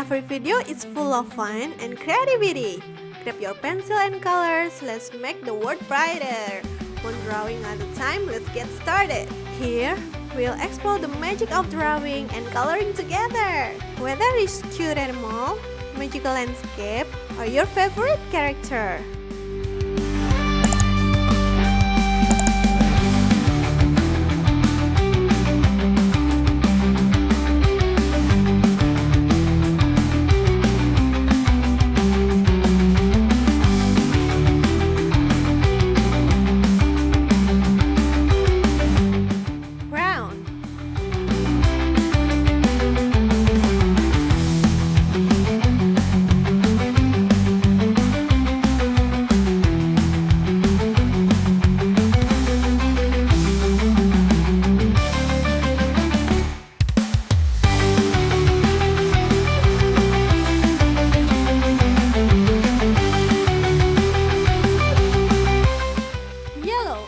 Every video is full of fun and creativity. Grab your pencil and colors, let's make the world brighter. One drawing at a time, let's get started. Here, we'll explore the magic of drawing and coloring together. Whether it's cute animal, magical landscape, or your favorite character. Brown. Yellow.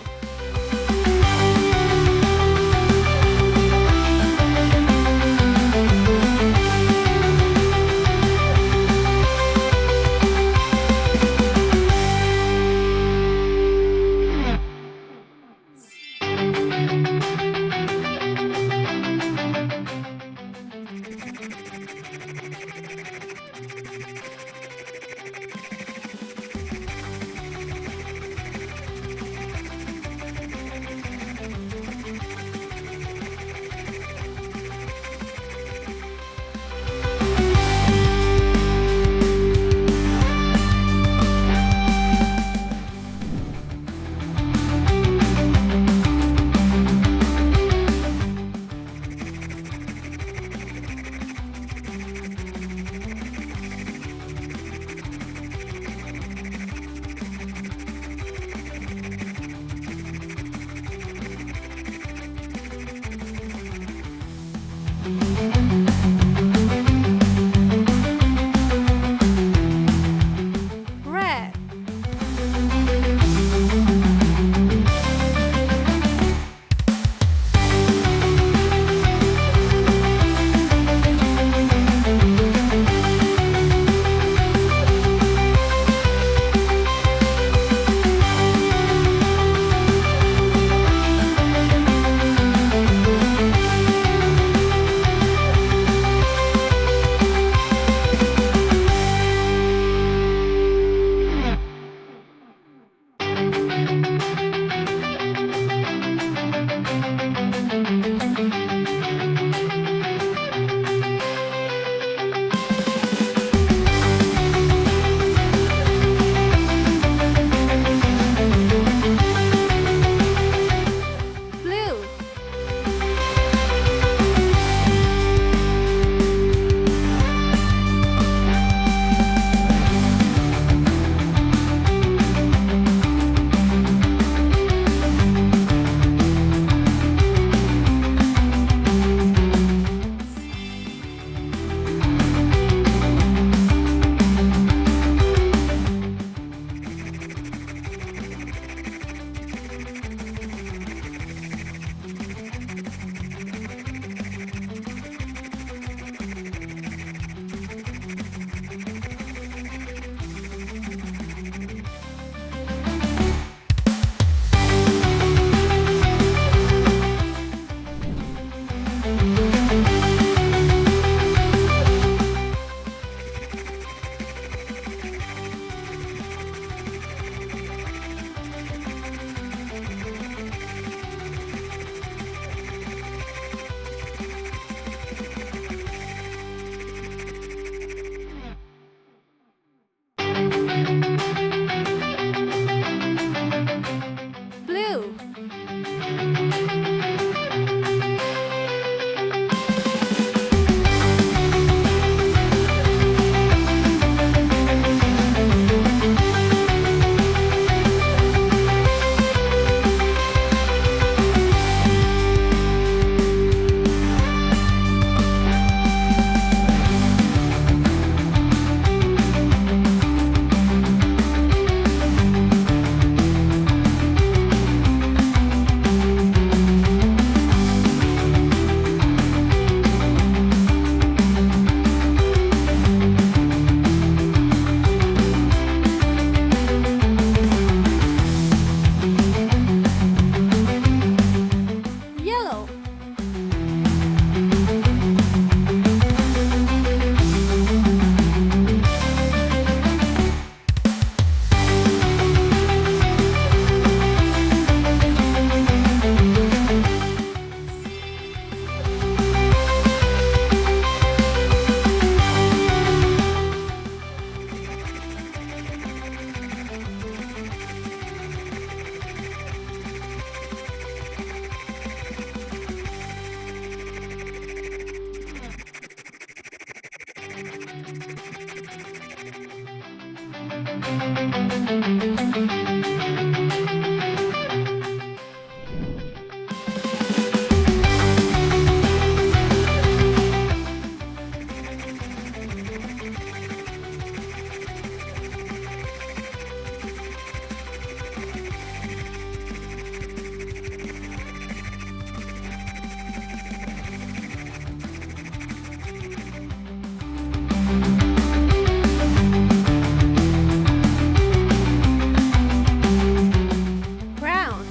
Crown.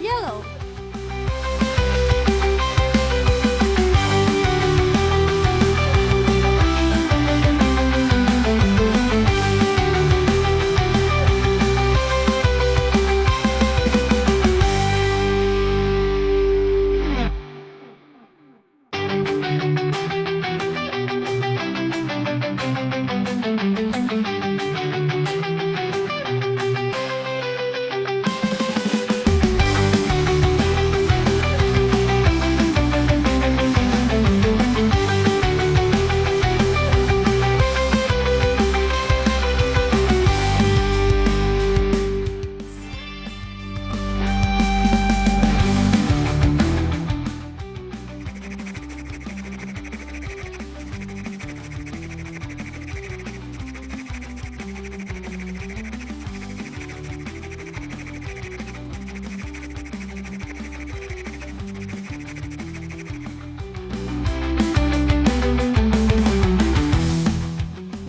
Yellow.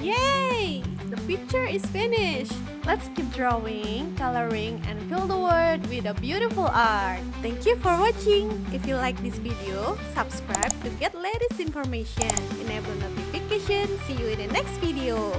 Yay! The picture is finished. Let's keep drawing, coloring, and fill the world with a beautiful art. Thank you for watching. If you like this video, subscribe to get latest information. Enable notification. See you in the next video.